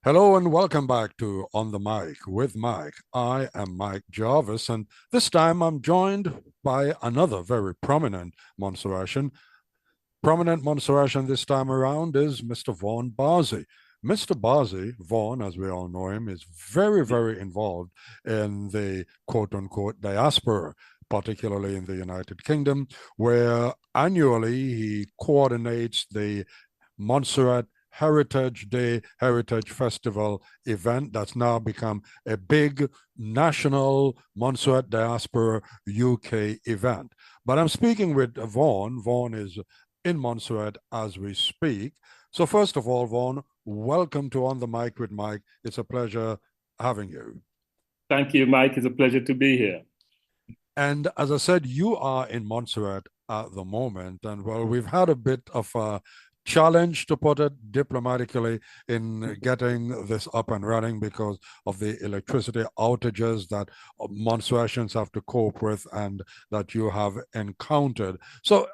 Hello and welcome back to On the Mic with Mike. I am Mike Jarvis, and this time I'm joined by another very prominent Montserratian. Prominent Montserratian this time around is Mr. Vaughn Barzey. Mr. Barzey, Vaughan, as we all know him, is very, very involved in the quote unquote diaspora, particularly in the United Kingdom, where annually he coordinates the Montserrat Heritage Festival event that's now become a big national Montserrat Diaspora UK event. But I'm speaking with Vaughan. Vaughan is in Montserrat as we speak. So, first of all, Vaughan, welcome to On the Mic with Mike. It's a pleasure having you. Thank you, Mike. It's a pleasure to be here. And as I said, you are in Montserrat at the moment. And well, we've had a bit of a challenge, to put it diplomatically, in getting this up and running because of the electricity outages that Montserratians have to cope with and that you have encountered. So,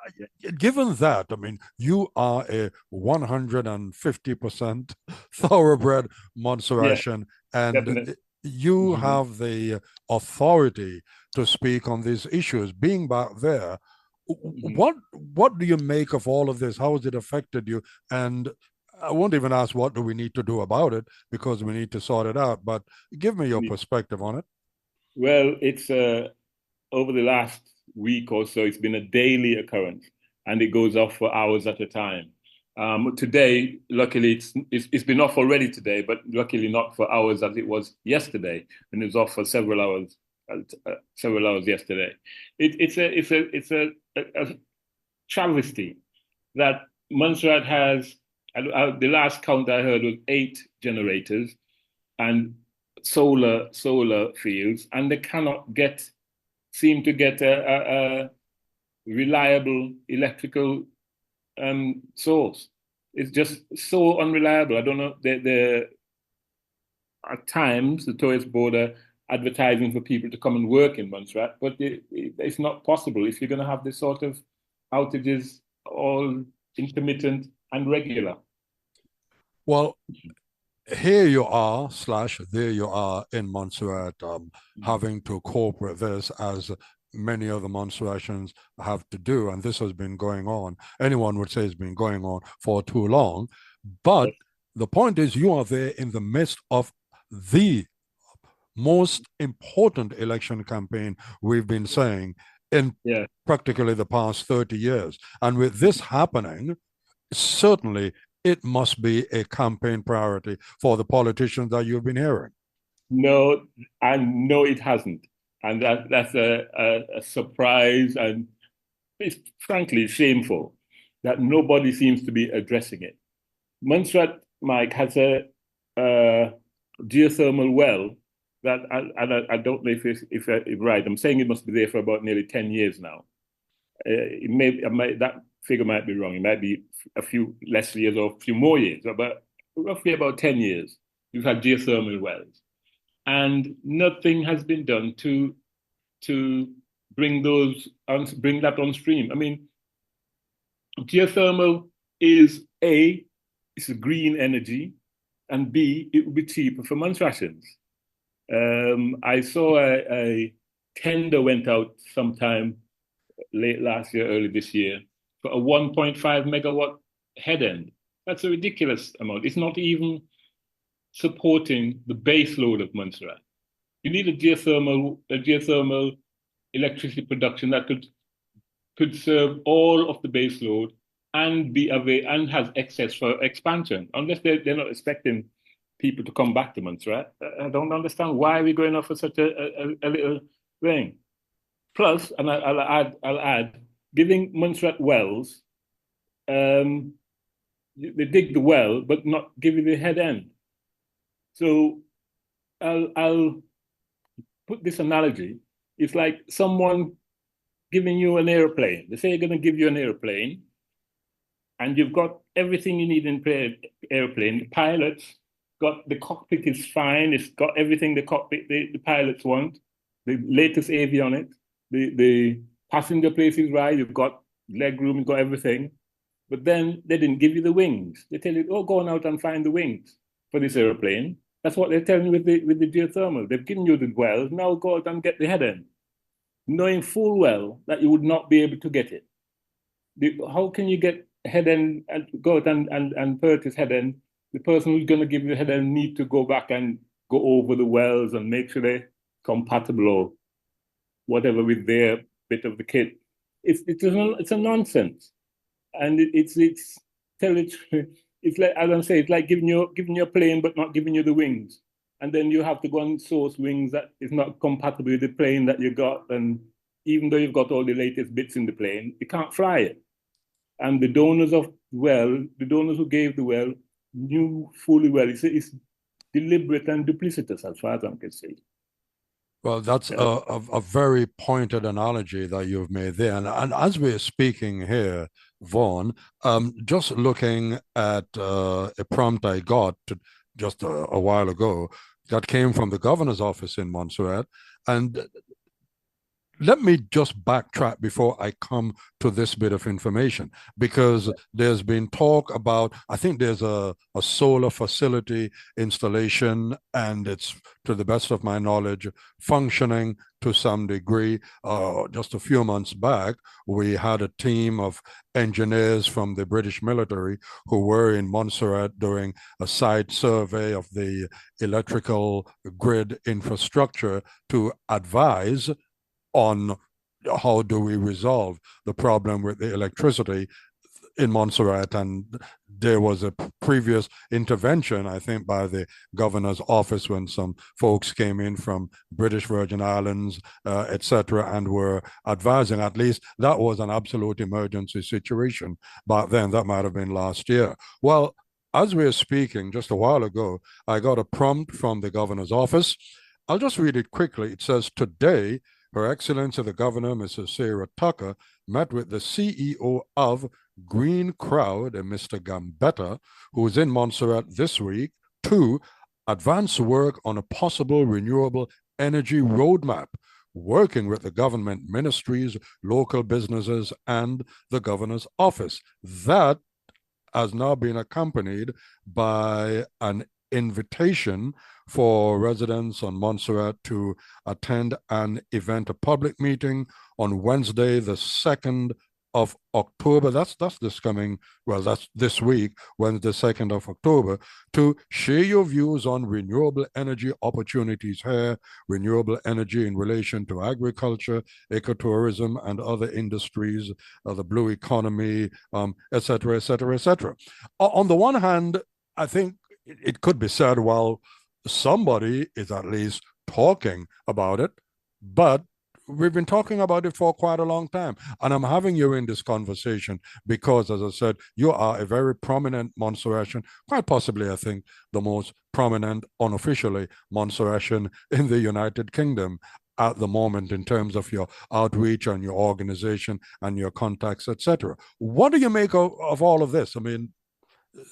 given that, I mean, you are a 150% thoroughbred Yeah, Montserratian, and definitely. you Mhm. have the authority to speak on these issues. Being back there, Mhm. what do you make of all of this? How has it affected you? And I won't even ask what do we need to do about it because we need to sort it out. But give me your perspective on it. Well, it's over the last week or so, it's been a daily occurrence, and it goes off for hours at a time. Today, luckily, it's been off already today, but luckily not for hours as it was yesterday, and it was off for several hours yesterday. It's a travesty that Montserrat has. The last count I heard was 8 generators and solar fields, and they cannot seem to get a reliable electrical source. It's just so unreliable. I don't know. At times the tourist board are advertising for people to come and work in Montserrat, but it's not possible if you're going to have this sort of outages, all intermittent and regular. Well, here you are, slash, there you are in Montserrat, having to cope with this as many of the Montserratians have to do. And this has been going on. Anyone would say it's been going on for too long. But Yes. the point is, you are there in the midst of the most important election campaign we've been saying in Yeah. practically the past 30 years. And with this happening, certainly it must be a campaign priority for the politicians that you've been hearing. No, I know it hasn't. And that's a surprise, and it's frankly shameful that nobody seems to be addressing it. Montserrat, Mike, has a geothermal well that I don't know if right. I'm saying it must be there for about nearly 10 years now. That figure might be wrong. It might be a few less years or a few more years, but roughly about 10 years. We've had geothermal wells, and nothing has been done to bring that on stream. I mean, geothermal is it's a green energy, and B, it would be cheaper for Montserratians. I saw a tender went out sometime late last year, early this year, for a 1.5 megawatt head end. That's a ridiculous amount. It's not even supporting the base load of Montserrat. You need a geothermal electricity production that could serve all of the base load and and has excess for expansion, unless they're not expecting people to come back to Montserrat. I don't understand why we're going off for such a little thing. Plus, and I'll add, giving Montserrat wells, um, they dig the well, but not give you the head end. So I'll put this analogy. It's like someone giving you an airplane. They say they're going to give you an airplane, and you've got everything you need in airplane. The pilot's got the cockpit is fine. It's got everything the pilots want. The latest avionics. The passenger place is right. You've got leg room. You've got everything. But then they didn't give you the wings. They tell you, oh, go on out and find the wings. for this airplane. That's what they're telling you with the geothermal. They've given you the wells, now go out and get the head end, knowing full well that you would not be able to get it. How can you get head end and go out and purchase head end? The person who's going to give you the head end need to go back and go over the wells and make sure they're compatible or whatever with their bit of the kit. It's a nonsense, and it's tell it. It's like, as I'm saying, it's like giving you a plane but not giving you the wings, and then you have to go and source wings that is not compatible with the plane that you got, and even though you've got all the latest bits in the plane, you can't fly it. And the donors who gave the well knew fully well it's deliberate and duplicitous as far as I'm concerned. Well, that's a very pointed analogy that you've made there. And as we're speaking here, Vaughan, just looking at a prompt I got just a while ago that came from the governor's office in Montserrat. And let me just backtrack before I come to this bit of information, because there's been talk about, I think there's a solar facility installation, and it's, to the best of my knowledge, functioning to some degree. Just a few months back, we had a team of engineers from the British military who were in Montserrat doing a site survey of the electrical grid infrastructure to advise on how do we resolve the problem with the electricity in Montserrat. And there was a previous intervention, I think, by the governor's office when some folks came in from British Virgin Islands, etc., and were advising. At least that was an absolute emergency situation back then. That might have been last year. Well, as we're speaking, just a while ago, I got a prompt from the governor's office. I'll just read it quickly. It says, today, Her Excellency the Governor, Mrs. Sarah Tucker, met with the CEO of Green Crowd, Mr. Gambetta, who is in Montserrat this week, to advance work on a possible renewable energy roadmap, working with the government ministries, local businesses, and the governor's office. That has now been accompanied by an invitation for residents on Montserrat to attend an event, a public meeting on Wednesday, the 2nd of October. That's this coming, well, that's this week, Wednesday, 2nd of October, to share your views on renewable energy opportunities here, renewable energy in relation to agriculture, ecotourism, and other industries, the blue economy, et cetera, et cetera, et cetera. On the one hand, I think it could be said, well, somebody is at least talking about it, but we've been talking about it for quite a long time. And I'm having you in this conversation because, as I said, you are a very prominent Montserratian, quite possibly, I think, the most prominent unofficially Montserratian in the United Kingdom at the moment in terms of your outreach and your organization and your contacts, etc. What do you make of all of this? I mean,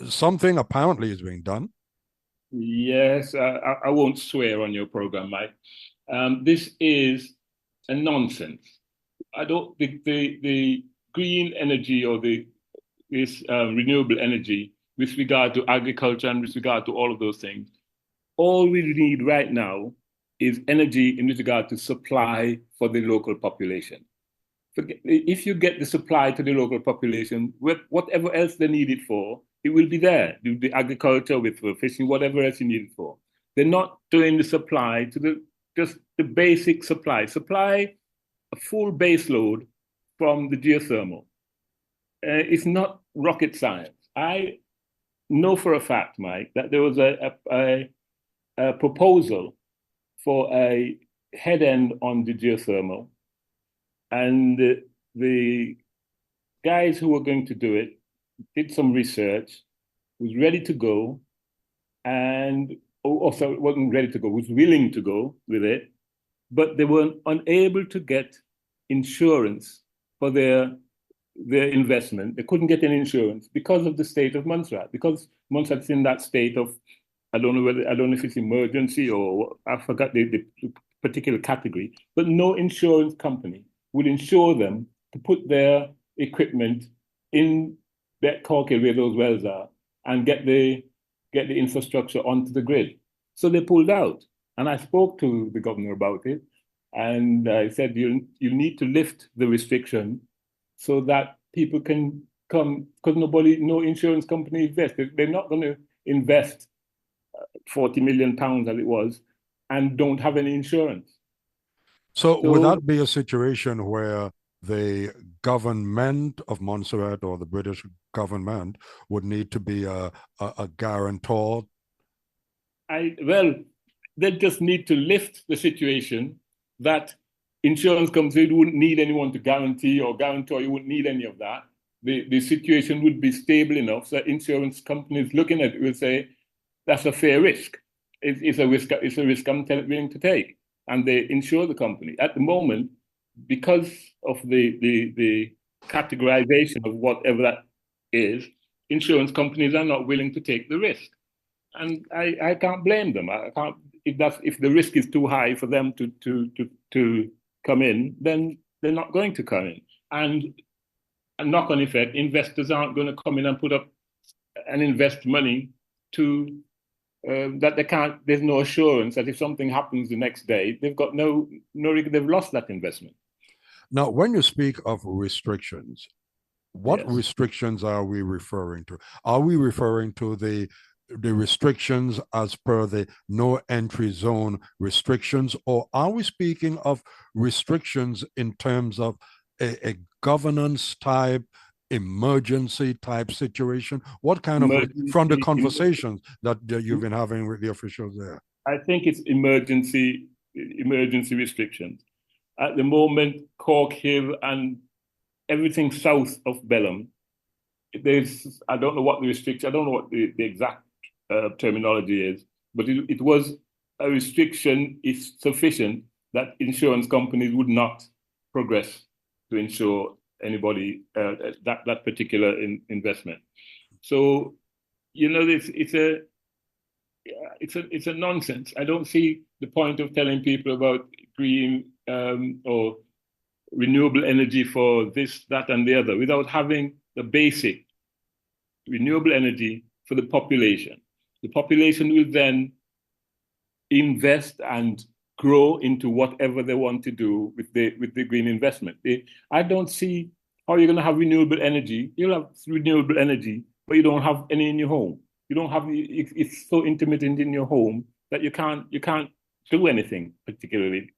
something apparently is being done. Yes, I won't swear on your program, Mike. This is a nonsense. I don't think the green energy or this renewable energy with regard to agriculture and with regard to all of those things, all we need right now is energy in regard to supply for the local population. If you get the supply to the local population, whatever else they need it for, it will be there. The agriculture, with fishing, whatever else you need it for. They're not doing the supply to just the basic supply. Supply a full base load from the geothermal. It's not rocket science. I know for a fact, Mike, that there was a proposal for a head end on the geothermal, and the guys who were going to do it did some research, was ready to go, and also wasn't ready to go, was willing to go with it, but they were unable to get insurance for their investment. They couldn't get any insurance because of the state of Montserrat, because Montserrat's in that state of, I don't know if it's emergency or I forgot the particular category, but no insurance company would insure them to put their equipment in that Cork where those wells are and get the get the infrastructure onto the grid. So they pulled out. And I spoke to the governor about it. And I said, you need to lift the restriction so that people can come, because no insurance company invests. They're not going to invest 40 million pounds as it was and don't have any insurance. So would So that be a situation where the government of Montserrat or the British government would need to be a guarantor? well, they just need to lift the situation that insurance companies wouldn't need anyone to guarantee or guarantor. You wouldn't need any of that. The situation would be stable enough that insurance companies looking at it will say, that's a fair risk. It's a risk I'm willing to take. And they insure the company. At the moment, because of the categorization of whatever that is, insurance companies are not willing to take the risk. And I can't blame them. I can't if the risk is too high for them to come in, then they're not going to come in. And a knock-on effect, investors aren't going to come in and put up and invest money to that they can't. There's no assurance that if something happens the next day, they've got they've lost that investment. Now, when you speak of restrictions, what Yes. restrictions are we referring to? Are we referring to the restrictions as per the no entry zone restrictions, or are we speaking of restrictions in terms of a governance type, emergency type situation? What kind of, from the conversations that you've been having with the officials there? I think it's emergency restrictions. At the moment, Cork Hill and everything south of Belém, I don't know what the restriction, I don't know what the exact terminology is, but it was a restriction is sufficient that insurance companies would not progress to insure anybody that particular investment. So, it's a nonsense. I don't see the point of telling people about green or renewable energy for this, that, and the other without having the basic renewable energy for the population. The population will then invest and grow into whatever they want to do with the green investment. I don't see how you're going to have renewable energy. You'll have renewable energy, but you don't have any in your home. You don't have it's so intermittent in your home that you can't do anything particularly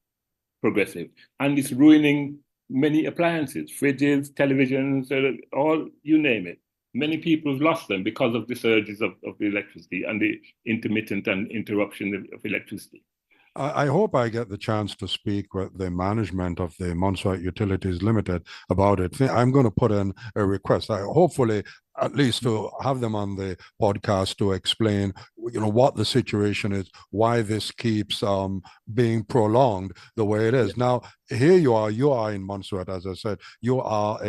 progressive, and it's ruining many appliances, fridges, televisions, all, you name it. Many people have lost them because of the surges of the electricity and the intermittent and interruption of electricity. I hope I get the chance to speak with the management of the Montserrat Utilities Limited about it. I'm going to put in a request. Hopefully, at least to have them on the podcast to explain, what the situation is, why this keeps being prolonged the way it is. Yeah. Now, here you are in Montserrat, as I said, you are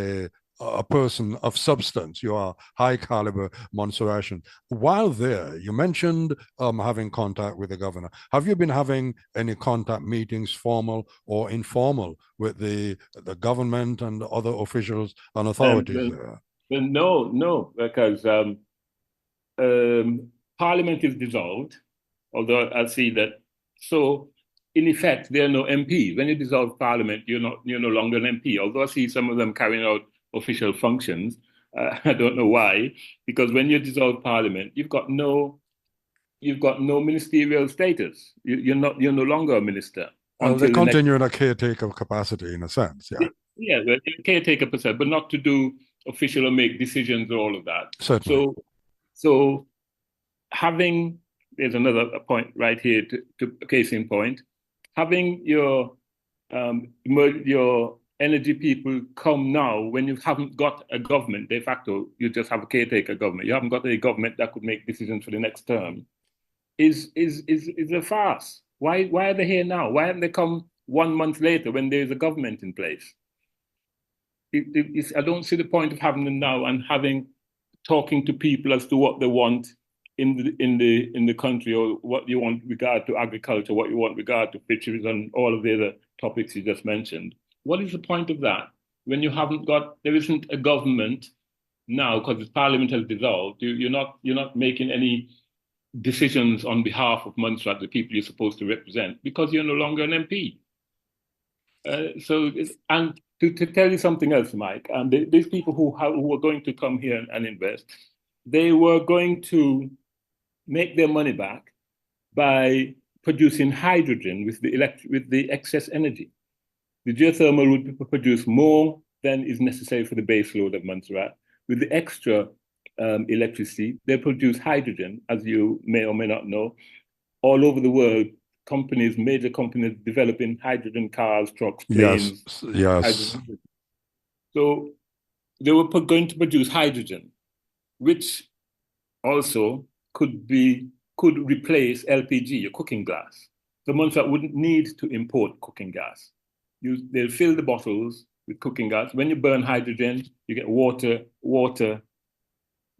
a person of substance. You are high caliber Montserratian. While there, you mentioned having contact with the governor. Have you been having any contact meetings, formal or informal, with the government and other officials and authorities there? No, because Parliament is dissolved, although I see that. So, in effect, there are no MPs. When you dissolve Parliament, you're no longer an MP. Although I see some of them carrying out official functions. I don't know why, because when you dissolve Parliament, you've got no ministerial status. You're no longer a minister. Well, they continue in a caretaker capacity, in a sense, yeah. Yeah, caretaker percent, but not to do official or make decisions or all of that. Certainly. So there's another point right here to case in point, having your energy people come now when you haven't got a government, de facto, you just have a caretaker government. You haven't got a government that could make decisions for the next term. Is a farce. Why are they here now? Why haven't they come 1 month later when there's a government in place? I don't see the point of having them now and talking to people as to what they want in the country, or what you want regard to agriculture, what you want regard to fisheries, and all of the other topics you just mentioned. What is the point of that when there isn't a government now, because the Parliament has dissolved? You're not making any decisions on behalf of Montserrat, the people you're supposed to represent, because you're no longer an MP. And to tell you something else, Mike, these people who were going to come here and invest, they were going to make their money back by producing hydrogen with the excess energy. The geothermal would produce more than is necessary for the base load of Montserrat. With the extra electricity, they produce hydrogen, as you may or may not know, all over the world. Major companies developing hydrogen cars, trucks, planes. Yes. So they were going to produce hydrogen, which also could replace LPG, your cooking gas. The Montserrat wouldn't need to import cooking gas. They'll fill the bottles with cooking gas. When you burn hydrogen, you get water as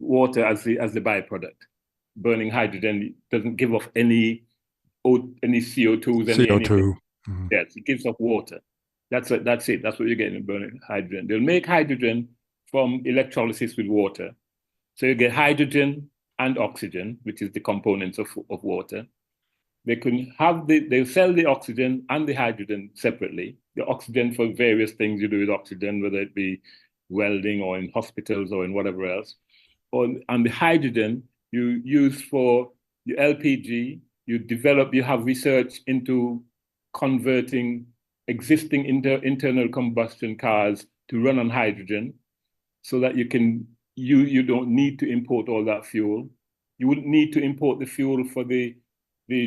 the byproduct. Burning hydrogen doesn't give off any CO2s, anything. Mm-hmm. Yes, it gives off water. That's it. That's what you're getting in burning hydrogen. They'll make hydrogen from electrolysis with water. So you get hydrogen and oxygen, which is the components of water. They'll sell the oxygen and the hydrogen separately. The oxygen for various things you do with oxygen, whether it be welding or in hospitals or in whatever else. And the hydrogen you use for your LPG. You have research into converting existing internal combustion cars to run on hydrogen, so that you don't need to import all that fuel. You wouldn't need to import the fuel for the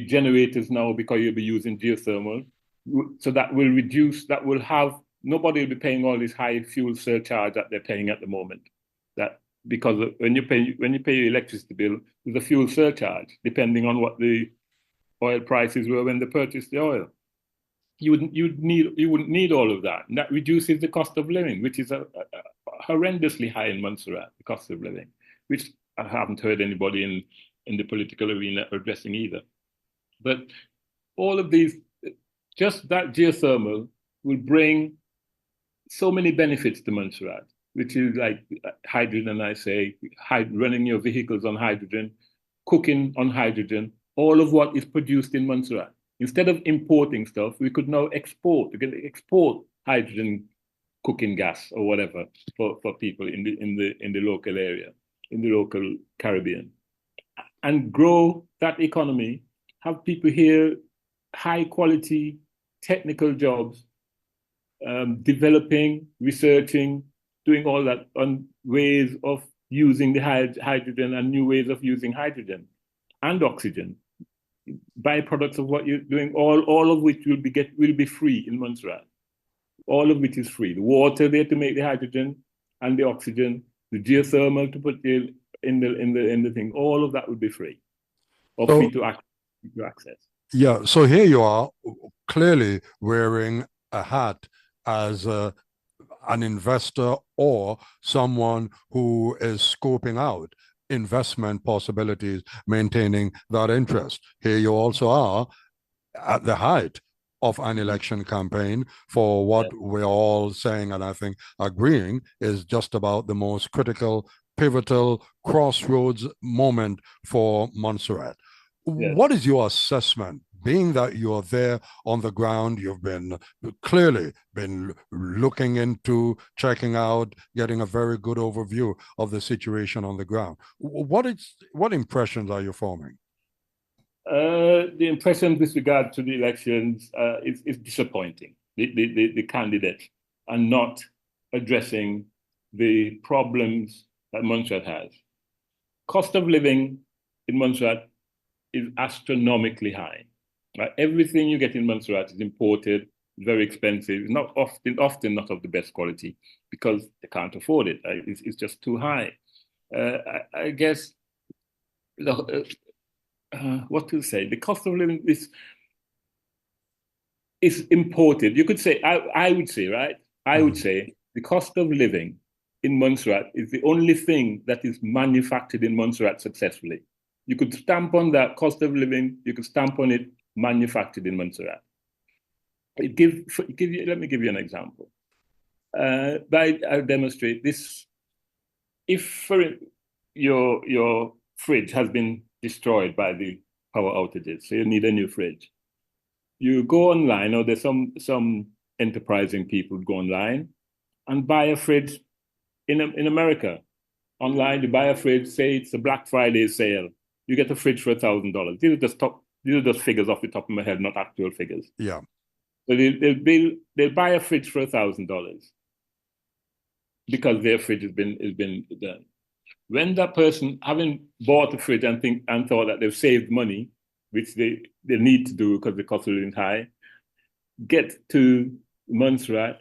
generators now, because you'll be using geothermal. So that will reduce. Nobody will be paying all this high fuel surcharge that they're paying at the moment. Because when you pay your electricity bill, there's a fuel surcharge depending on what the oil prices were when they purchased the oil. You wouldn't need all of that, and that reduces the cost of living, which is horrendously high in Montserrat. The cost of living, which I haven't heard anybody in the political arena addressing either. But all of these, just that geothermal will bring so many benefits to Montserrat, which is like hydrogen, running your vehicles on hydrogen, cooking on hydrogen, all of what is produced in Montserrat. Instead of importing stuff, we could now export. We can export hydrogen cooking gas or whatever for people in the local area, in the local Caribbean, and grow that economy. Have people here, high quality technical jobs, developing, researching, doing all that on ways of using the hydrogen and new ways of using hydrogen and oxygen, byproducts of what you're doing, all of which will be free in Montserrat. All of which is free. The water there to make the hydrogen and the oxygen, the geothermal to put in the thing, all of that would be free, or free to access. Yeah. So here you are, clearly wearing a hat as an investor or someone who is scoping out investment possibilities, maintaining that interest. Here you also are at the height of an election campaign for what we're all saying, and I think agreeing, is just about the most critical, pivotal crossroads moment for Montserrat. Yes. What is your assessment, being that you're there on the ground? You've clearly been looking into, checking out, getting a very good overview of the situation on the ground. What impressions are you forming? The impression with regard to the elections is disappointing. The candidates are not addressing the problems that Montserrat has. Cost of living in Montserrat is astronomically high. Right? Everything you get in Montserrat is imported, very expensive, not often not of the best quality, because they can't afford it. It's just too high. I guess what to say? The cost of living is imported. You could say, I would say, right? I would say the cost of living in Montserrat is the only thing that is manufactured in Montserrat successfully. You could stamp on that cost of living. You could stamp on it, manufactured in Montserrat. Let me give you an example. I'll demonstrate this. If your fridge has been destroyed by the power outages. So you need a new fridge. You go online, or there's some enterprising people go online and buy a fridge in America. Online, you buy a fridge, say it's a Black Friday sale. You get a fridge for $1,000. These are just figures off the top of my head, not actual figures. Yeah. So they'll buy a fridge for $1,000 because their fridge has been done. When that person, having bought a fridge and thought that they've saved money, which they need to do because the cost of living is high, get to Montserrat,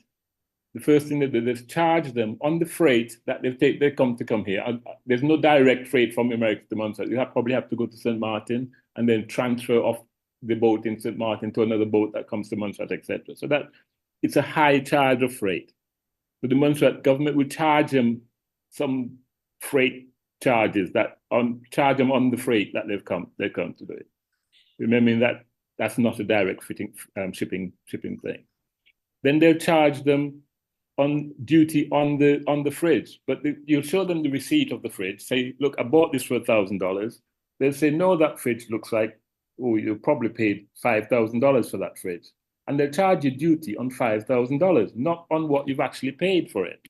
the first thing that they do is charge them on the freight that they come here. There's no direct freight from America to Montserrat. You probably have to go to St. Martin and then transfer off the boat in St. Martin to another boat that comes to Montserrat, etc. So that it's a high charge of freight. So the Montserrat government will charge them some freight charges charge them on the freight that they come to do it. Remembering that that's not a direct shipping thing. Then they'll charge them on duty on the fridge, but you'll show them the receipt of the fridge. Say, look, I bought this for $1,000. They'll say, no, that fridge looks like, oh, you probably paid $5,000 for that fridge, and they'll charge you duty on $5,000, not on what you've actually paid for it.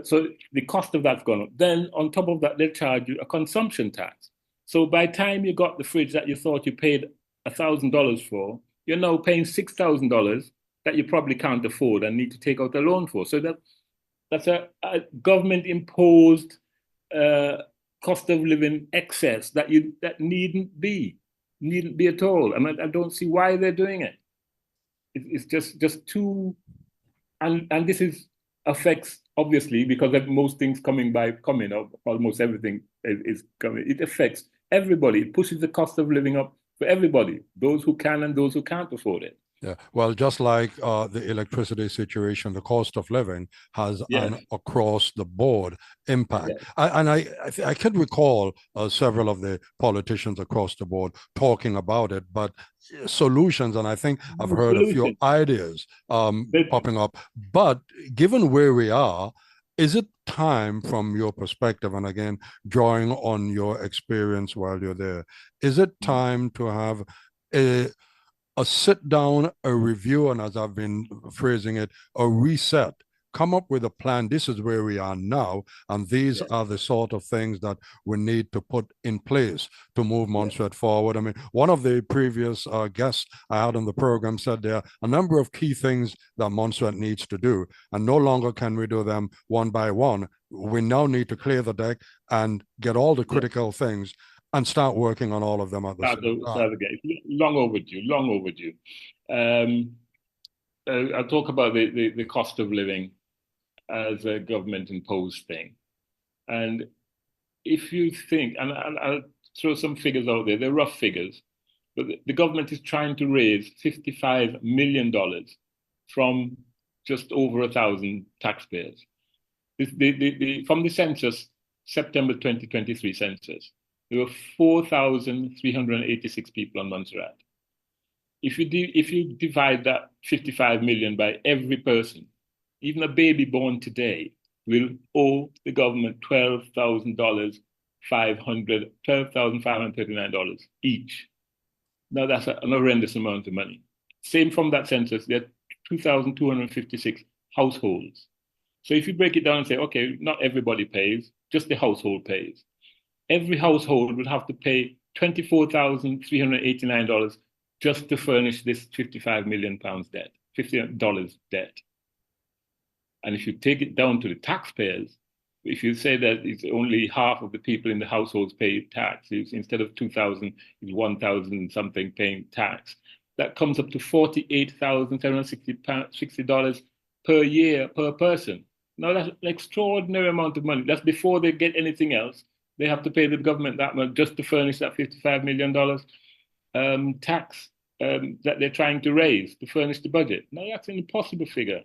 So the cost of that's gone up. Then on top of that, they'll charge you a consumption tax. So by the time you got the fridge that you thought you paid $1,000 for, you're now paying $6,000 that you probably can't afford and need to take out a loan for. So that's a government-imposed cost of living excess that needn't be at all. And I don't see why they're doing it. It's just too, and this affects, obviously, because of most things coming up, almost everything is coming. It affects everybody. It pushes the cost of living up for everybody, those who can and those who can't afford it. Yeah, well, just like the electricity situation, the cost of living has an across the board impact. I could recall several of the politicians across the board talking about it, but solutions, and I think I've heard a few ideas popping up. But given where we are, is it time, from your perspective, and again, drawing on your experience while you're there, is it time to have a sit down, a review, and as I've been phrasing it, a reset? Come up with a plan. This is where we are now, and these are the sort of things that we need to put in place to move Montserrat forward. I mean, one of the previous guests I had on the program said there are a number of key things that Montserrat needs to do, and no longer can we do them one by one. We now need to clear the deck and get all the critical things and start working on all of them at the same time. Long overdue. I'll talk about the cost of living as a government-imposed thing. And if you think, and I'll throw some figures out there, they're rough figures, but the government is trying to raise $55 million from just over 1,000 taxpayers. From the census, September 2023 census, there were 4,386 people on Montserrat. If you divide that 55 million by every person, even a baby born today will owe the government $12,539 each. Now that's an horrendous amount of money. Same from that census, there are 2,256 households. So if you break it down and say, okay, not everybody pays, just the household pays. Every household would have to pay $24,389 just to furnish this £55 million debt, $50 debt. And if you take it down to the taxpayers, if you say that it's only half of the people in the households pay tax, instead of 2,000, it's 1,000 something paying tax, that comes up to $48,760 per year per person. Now that's an extraordinary amount of money. That's before they get anything else. They have to pay the government that much just to furnish that $55 million tax that they're trying to raise to furnish the budget. Now that's an impossible figure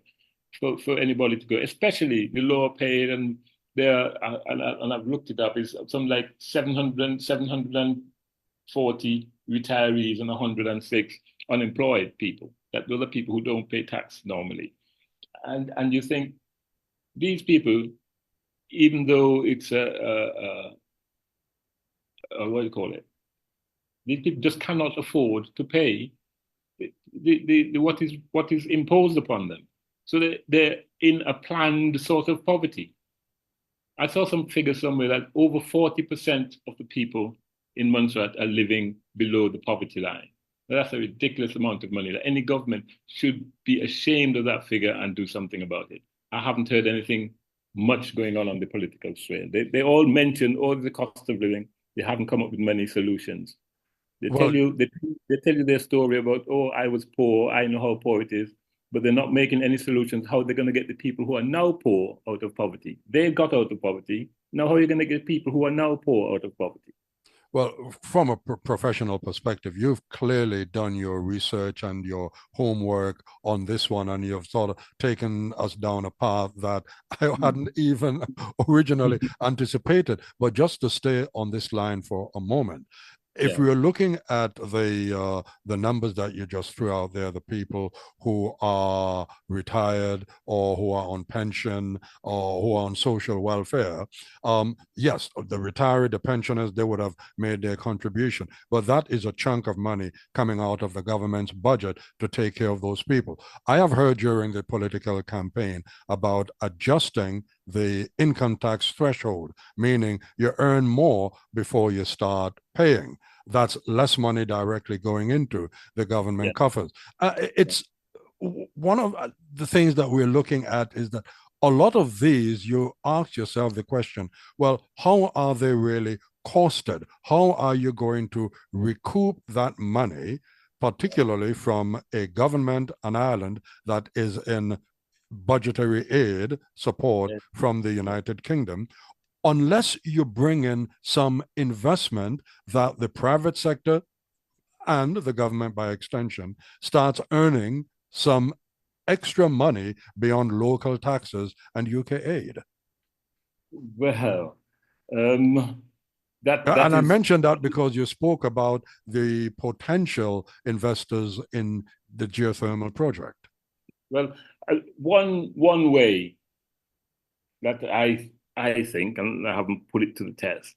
for anybody to go, especially the lower paid, and there and I've looked it up, is something like 740 retirees and 106 unemployed people. Those are people who don't pay tax normally. And you think these people, even though it's what do you call it? These people just cannot afford to pay what is imposed upon them. So they're in a planned sort of poverty. I saw some figure somewhere that over 40% of the people in Montserrat are living below the poverty line. Now, that's a ridiculous amount of money. That any government should be ashamed of that figure and do something about it. I haven't heard anything much going on the political sphere. They all mention all the cost of living. They haven't come up with many solutions. They Well, tell you their story about, oh, I was poor, I know how poor it is, but they're not making any solutions how they're going to get the people who are now poor out of poverty. They got out of poverty. Now, how are you going to get people who are now poor out of poverty? well, from a professional perspective, you've clearly done your research and your homework on this one, and you've sort of taken us down a path that I hadn't even originally anticipated. But just to stay on this line for a moment, if Yeah. we're looking at the numbers that you just threw out there, the people who are retired or who are on pension or who are on social welfare, yes, the retired, the pensioners, they would have made their contribution, but that is a chunk of money coming out of the government's budget to take care of those people. I have heard during the political campaign about adjusting the income tax threshold, meaning you earn more before you start paying. That's less money directly going into the government Yeah. coffers. It's one of the things that we're looking at is that a lot of these, you ask yourself the question, well, how are they really costed? How are you going to recoup that money, particularly from a government, an island that is in budgetary aid support Yeah. from the United Kingdom, unless you bring in some investment that the private sector and the government by extension starts earning some extra money beyond local taxes and UK aid. Well, um, that And I is mentioned that because you spoke about the potential investors in the geothermal project. well one way that I think, and I haven't put it to the test,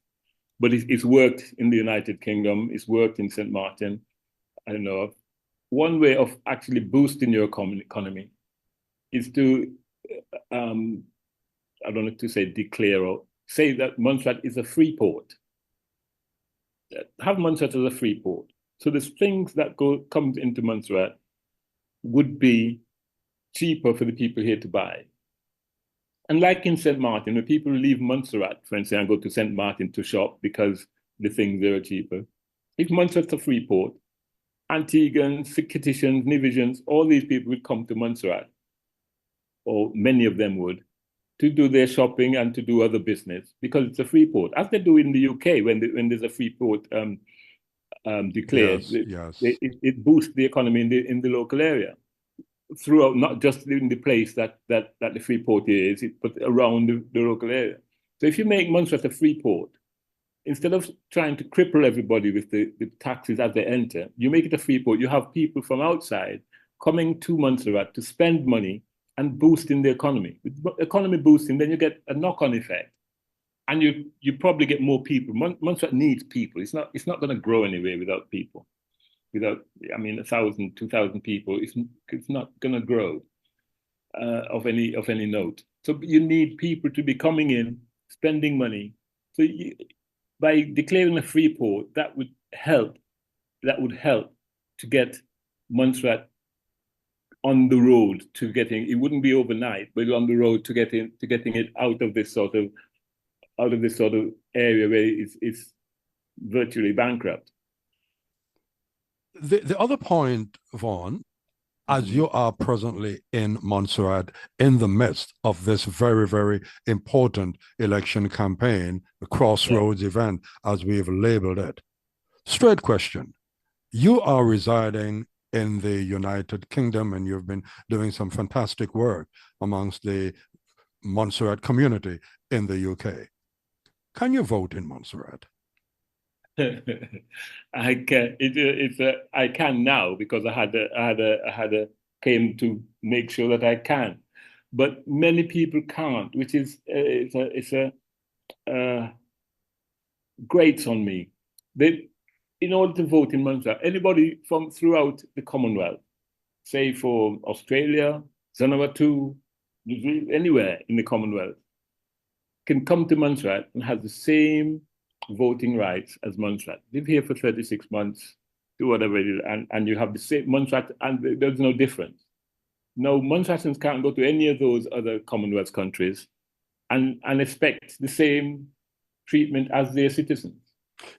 but it's worked in the United Kingdom. It's worked in St. Martin. I don't know. One way of actually boosting your economy is to, um, I don't know to say declare or say that Montserrat is a free port. Have Montserrat as a free port. So the things that comes into Montserrat would be cheaper for the people here to buy. And like in St. Martin, when people leave Montserrat, for instance, and go to St. Martin to shop because the things there are cheaper, if Montserrat's a free port, Antiguans, Kittians, Nivisians, all these people would come to Montserrat, or many of them would, to do their shopping and to do other business because it's a free port, as they do in the UK when there's a free port declared. Yes, yes. It boosts the economy in the local area throughout, not just in the place that the free port is, but around the local area. So if you make Montserrat a free port, instead of trying to cripple everybody with the taxes as they enter, you make it a free port. You have people from outside coming to Montserrat to spend money and boosting the economy. With economy boosting, then you get a knock-on effect, and you probably get more people. Montserrat needs people. It's not going to grow anyway without people. Without, I mean, 1,000, 2,000 people, it's not going to grow of any note. So you need people to be coming in, spending money. So by declaring a free port, that would help. That would help to get Montserrat on the road to getting. It wouldn't be overnight, but on the road to getting it out of this sort of area where it's virtually bankrupt. The other point, Vaughan, as Mhm. you are presently in Montserrat in the midst of this very, very important election campaign, the Yeah. crossroads event, as we've labeled it. Straight question. You are residing in the United Kingdom and you've been doing some fantastic work amongst the Montserrat community in the UK. Can you vote in Montserrat? I can. I can now because I had a came to make sure that I can, but many people can't, which is it's a grates on me They, in order to vote in Montserrat, anybody from throughout the Commonwealth, say for Australia, Vanuatu, anywhere in the Commonwealth, can come to Montserrat and have the same voting rights as Montserrat. Live here for 36 months, do whatever it is, and you have the same Montserrat, and there's no difference. No, Montserratians can't go to any of those other Commonwealth countries and expect the same treatment as their citizens.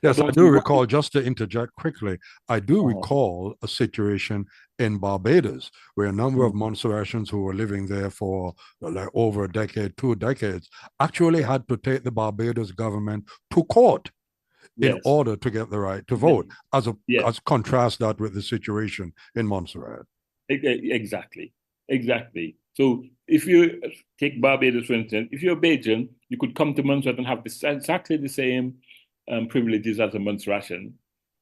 Yes, I Although do recall, just to interject quickly, I do uh, recall a situation in Barbados where a number of mm, Montserratians who were living there for like over a decade, 2 decades, actually had to take the Barbados government to court in yes, order to get the right to yes, vote. As a yes, as contrast that with the situation in Montserrat. exactly, exactly. So if you take Barbados, for instance, if you're Bajan, you could come to Montserrat and have exactly the same privileges as a Montserratian,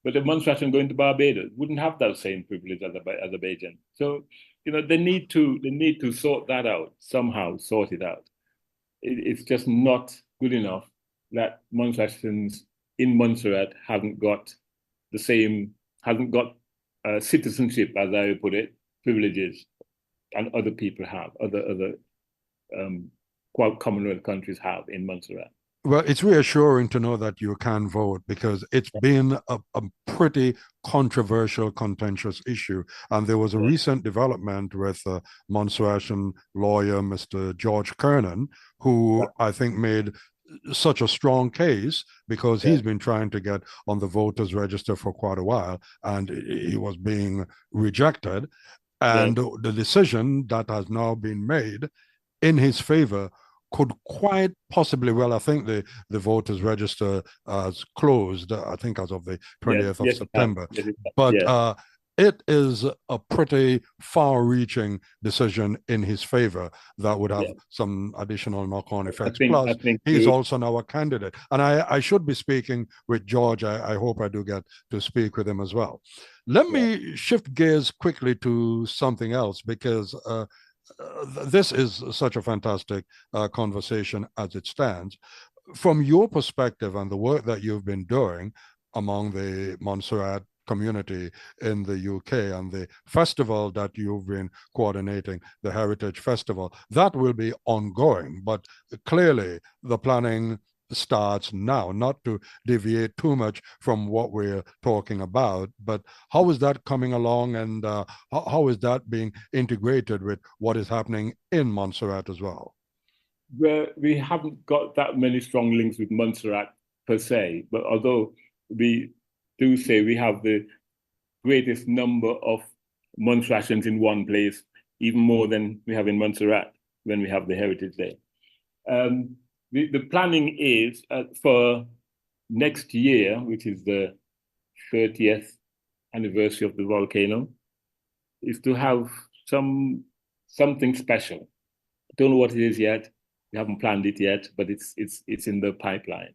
but a Montserratian going to Barbados wouldn't have that same privilege as a Bajan. So, they need to sort that out somehow, sort it out. It's just not good enough that Montserratians in Montserrat haven't got citizenship, as I would put it, privileges, and other people have, other um, Commonwealth countries have in Montserrat. Well, it's reassuring to know that you can vote because it's been a pretty controversial, contentious issue. And there was a Yeah, recent development with Montserratian lawyer, Mr. George Kernan, yeah, who I think made such a strong case because yeah, he's been trying to get on the voters register for quite a while and he was being rejected. yeah, And the decision that has now been made in his favor could quite possibly, well, I think the voters register has closed, I think as of the yes, 20th of yes, it has. September. Yes, it has. But Yeah, it is a pretty far-reaching decision in his favor that would have yeah. some additional knock-on I effects. think I Plus, think he's you, also now a candidate. And I should be speaking with George. I hope I do get to speak with him as well. Let yeah. me shift gears quickly to something else because this is such a fantastic conversation as it stands. From your perspective and the work that you've been doing among the Montserrat community in the UK and the festival that you've been coordinating, the Heritage Festival, that will be ongoing. But clearly, the planning starts now, not to deviate too much from what we're talking about, but how is that coming along and how is that being integrated with what is happening in Montserrat as well? We haven't got that many strong links with Montserrat per se, but although we do say we have the greatest number of Montserratians in one place, even more than we have in Montserrat when we have the Heritage Day. Um, the planning is for next year, which is the 30th anniversary of the volcano, is to have something special. I don't know what it is yet. We haven't planned it yet, but it's in the pipeline.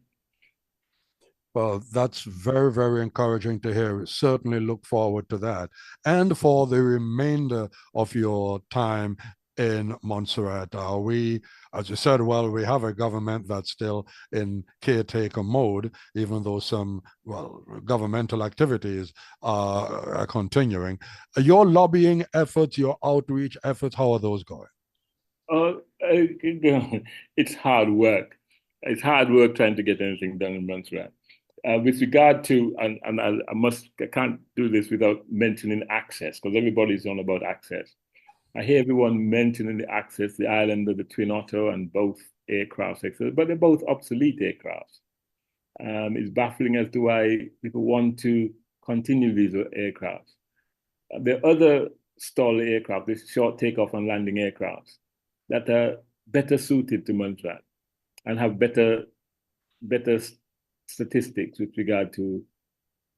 Well, that's very, very encouraging to hear. Certainly look forward to that. And for the remainder of your time in Montserrat, are we, as you said, well, we have a government that's still in caretaker mode, even though some, well, governmental activities are continuing. Your lobbying efforts, your outreach efforts, how are those going? It's hard work. It's hard work trying to get anything done in Montserrat. With regard to, and I can't do this without mentioning access, because everybody's on about access. I hear everyone mentioning the access, the island of the Twin Otter and both aircrafts, etc., but they're both obsolete aircrafts. It's baffling as to why people want to continue these aircrafts. The other stall aircraft, the short takeoff and landing aircrafts, that are better suited to Montserrat and have better statistics with regard to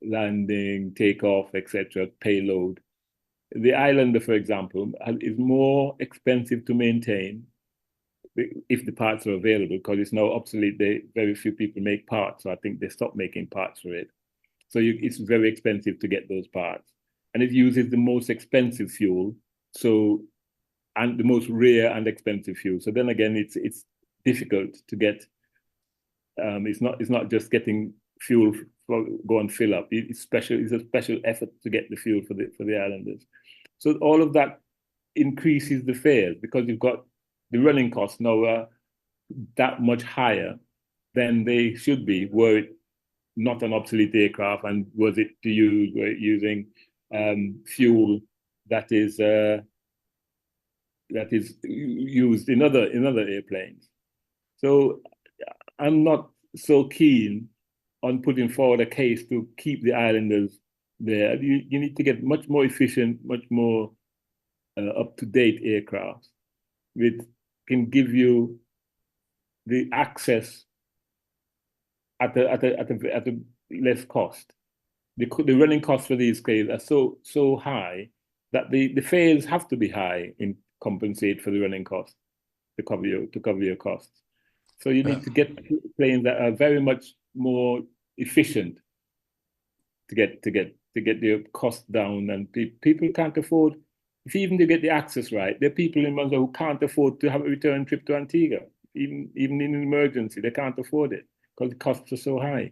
landing, takeoff, etc., payload. The Islander, for example, is more expensive to maintain if the parts are available because it's now obsolete. Very few people make parts, so I think they stopped making parts for it. So it's very expensive to get those parts, and it uses the most expensive fuel. So and the most rare and expensive fuel. So then again, it's difficult to get. It's not just getting fuel go and fill up. It's a special effort to get the fuel for the islanders. So all of that increases the fares because you've got the running costs now are that much higher than they should be were it not an obsolete aircraft and were it using fuel that is used in other airplanes. So I'm not so keen on putting forward a case to keep the islanders there. You need to get much more efficient, much more up-to-date aircraft which can give you the access at a less cost. The running costs for these planes are so high that the fares have to be high in compensate for the running costs to cover your costs. So you need to get planes that are very much more efficient to get the cost down, and people can't afford. If even to get the access right, there are people in Montserrat who can't afford to have a return trip to Antigua, even in an emergency, they can't afford it because the costs are so high.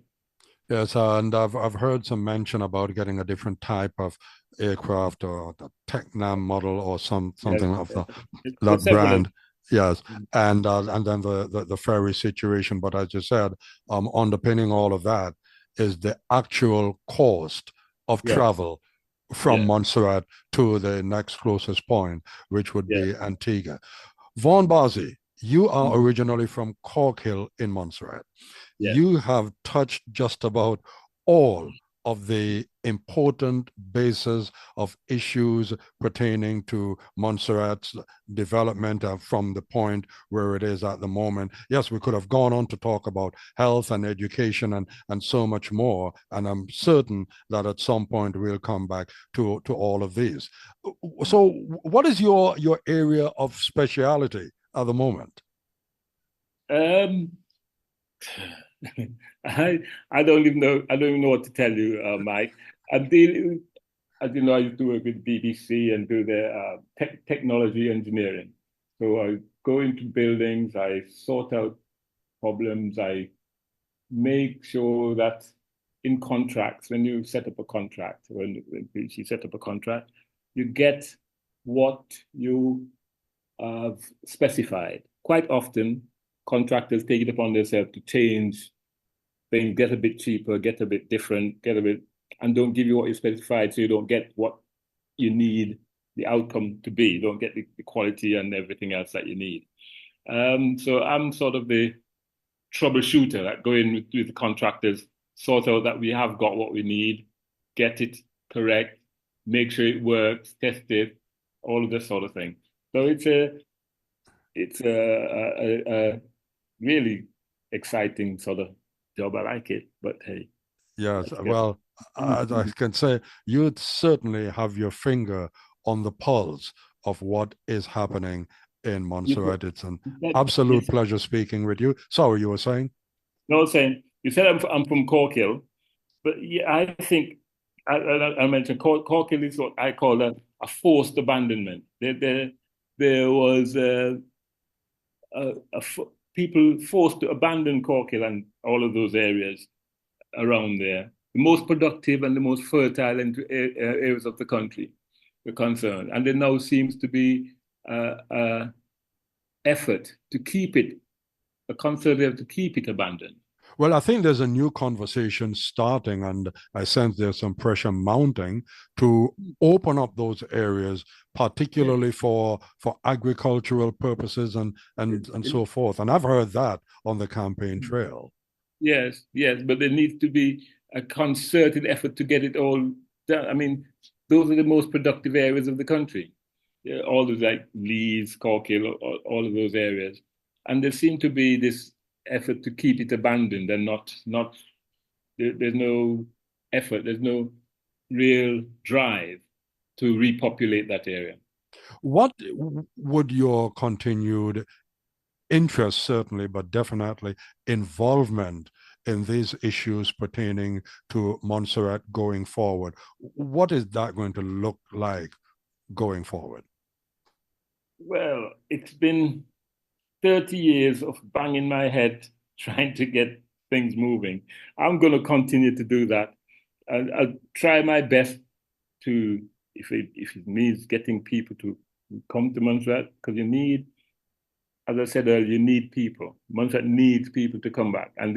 Yes, and I've heard some mention about getting a different type of aircraft or the Tecnam model or Yes, something of there's that several of brand. Yes, and then the ferry situation. But as you said, underpinning all of that is the actual cost of yes, travel from yes, Montserrat to the next closest point, which would yes, be Antigua. Vaughn Barzey, you are mhm, originally from Cork Hill in Montserrat. yes. You have touched just about all of the important bases of issues pertaining to Montserrat's development from the point where it is at the moment. Yes, we could have gone on to talk about health and education and so much more. And I'm certain that at some point we'll come back to all of these. So what is your area of speciality at the moment? Um, I don't even know. I don't even know what to tell you, Mike. I'm dealing, as you know, I used to work with BBC and do the technology engineering. So I go into buildings, I sort out problems, I make sure that in contracts, when you set up a contract, when you set up a contract, you get what you have specified. Quite often, contractors take it upon themselves to change things, get a bit cheaper, get a bit different, and don't give you what you specified, so you don't get what you need the outcome to be. You don't get the quality and everything else that you need. So I'm sort of the troubleshooter that go in with the contractors, sort out that we have got what we need, get it correct, make sure it works, test it, all of this sort of thing. So it's a really exciting sort of job. I like it, but hey, Yes, let's go. well, as I can say, you'd certainly have your finger on the pulse of what is happening in You Montserrat. It's an said, absolute yes, pleasure speaking with you. Sorry, you were saying? no, saying you said I'm from Cork Hill, but yeah, I think I mentioned Cork Hill is what I call a forced abandonment. There was people forced to abandon Cork Hill and all of those areas around there. The most productive and the most fertile areas of the country were concerned, and there now seems to be a effort to keep it, a concerted to keep it abandoned. Well, I think there's a new conversation starting, and I sense there's some pressure mounting to open up those areas, Yes, particularly for agricultural purposes and so forth. And I've heard that on the campaign trail. yes, yes, but there needs to be a concerted effort to get it all done. I mean, those are the most productive areas of the country. Yeah, all those like Leeds, Corkhill, all of those areas, and there seemed to be this effort to keep it abandoned and not. There's no effort. There's no real drive to repopulate that area. What would your continued interest, certainly, but definitely involvement in these issues pertaining to Montserrat going forward, what is that going to look like going forward? Well, it's been 30 years of banging my head trying to get things moving. I'm going to continue to do that. I'll try my best to, if it means getting people to come to Montserrat, because you need, as I said earlier, you need people. Montserrat needs people to come back. And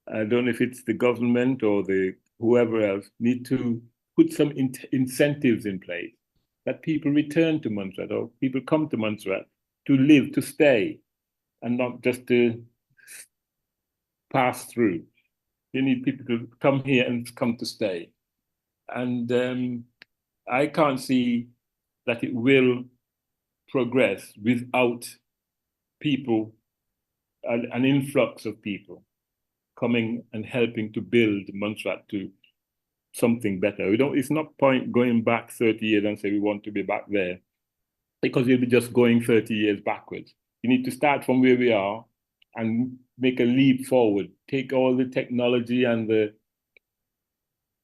I don't know if it's the government or the whoever else, need to put some incentives in place that people return to Montserrat or people come to Montserrat to live, to stay, and not just to pass through. You need people to come here and come to stay. And I can't see that it will progress without people, an influx of people coming and helping to build Montserrat to something better. It's not point going back 30 years and say we want to be back there, because you'll be just going 30 years backwards. You need to start from where we are and make a leap forward. Take all the technology and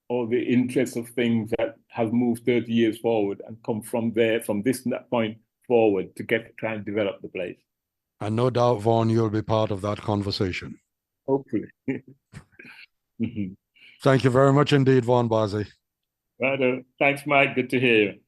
all the interests of things that have moved 30 years forward and come from there, from this point forward, to try and develop the place. And no doubt, Vaughan, you'll be part of that conversation. Hopefully. Thank you very much indeed, Vaughan Barzey. Right, thanks, Mike. Good to hear you.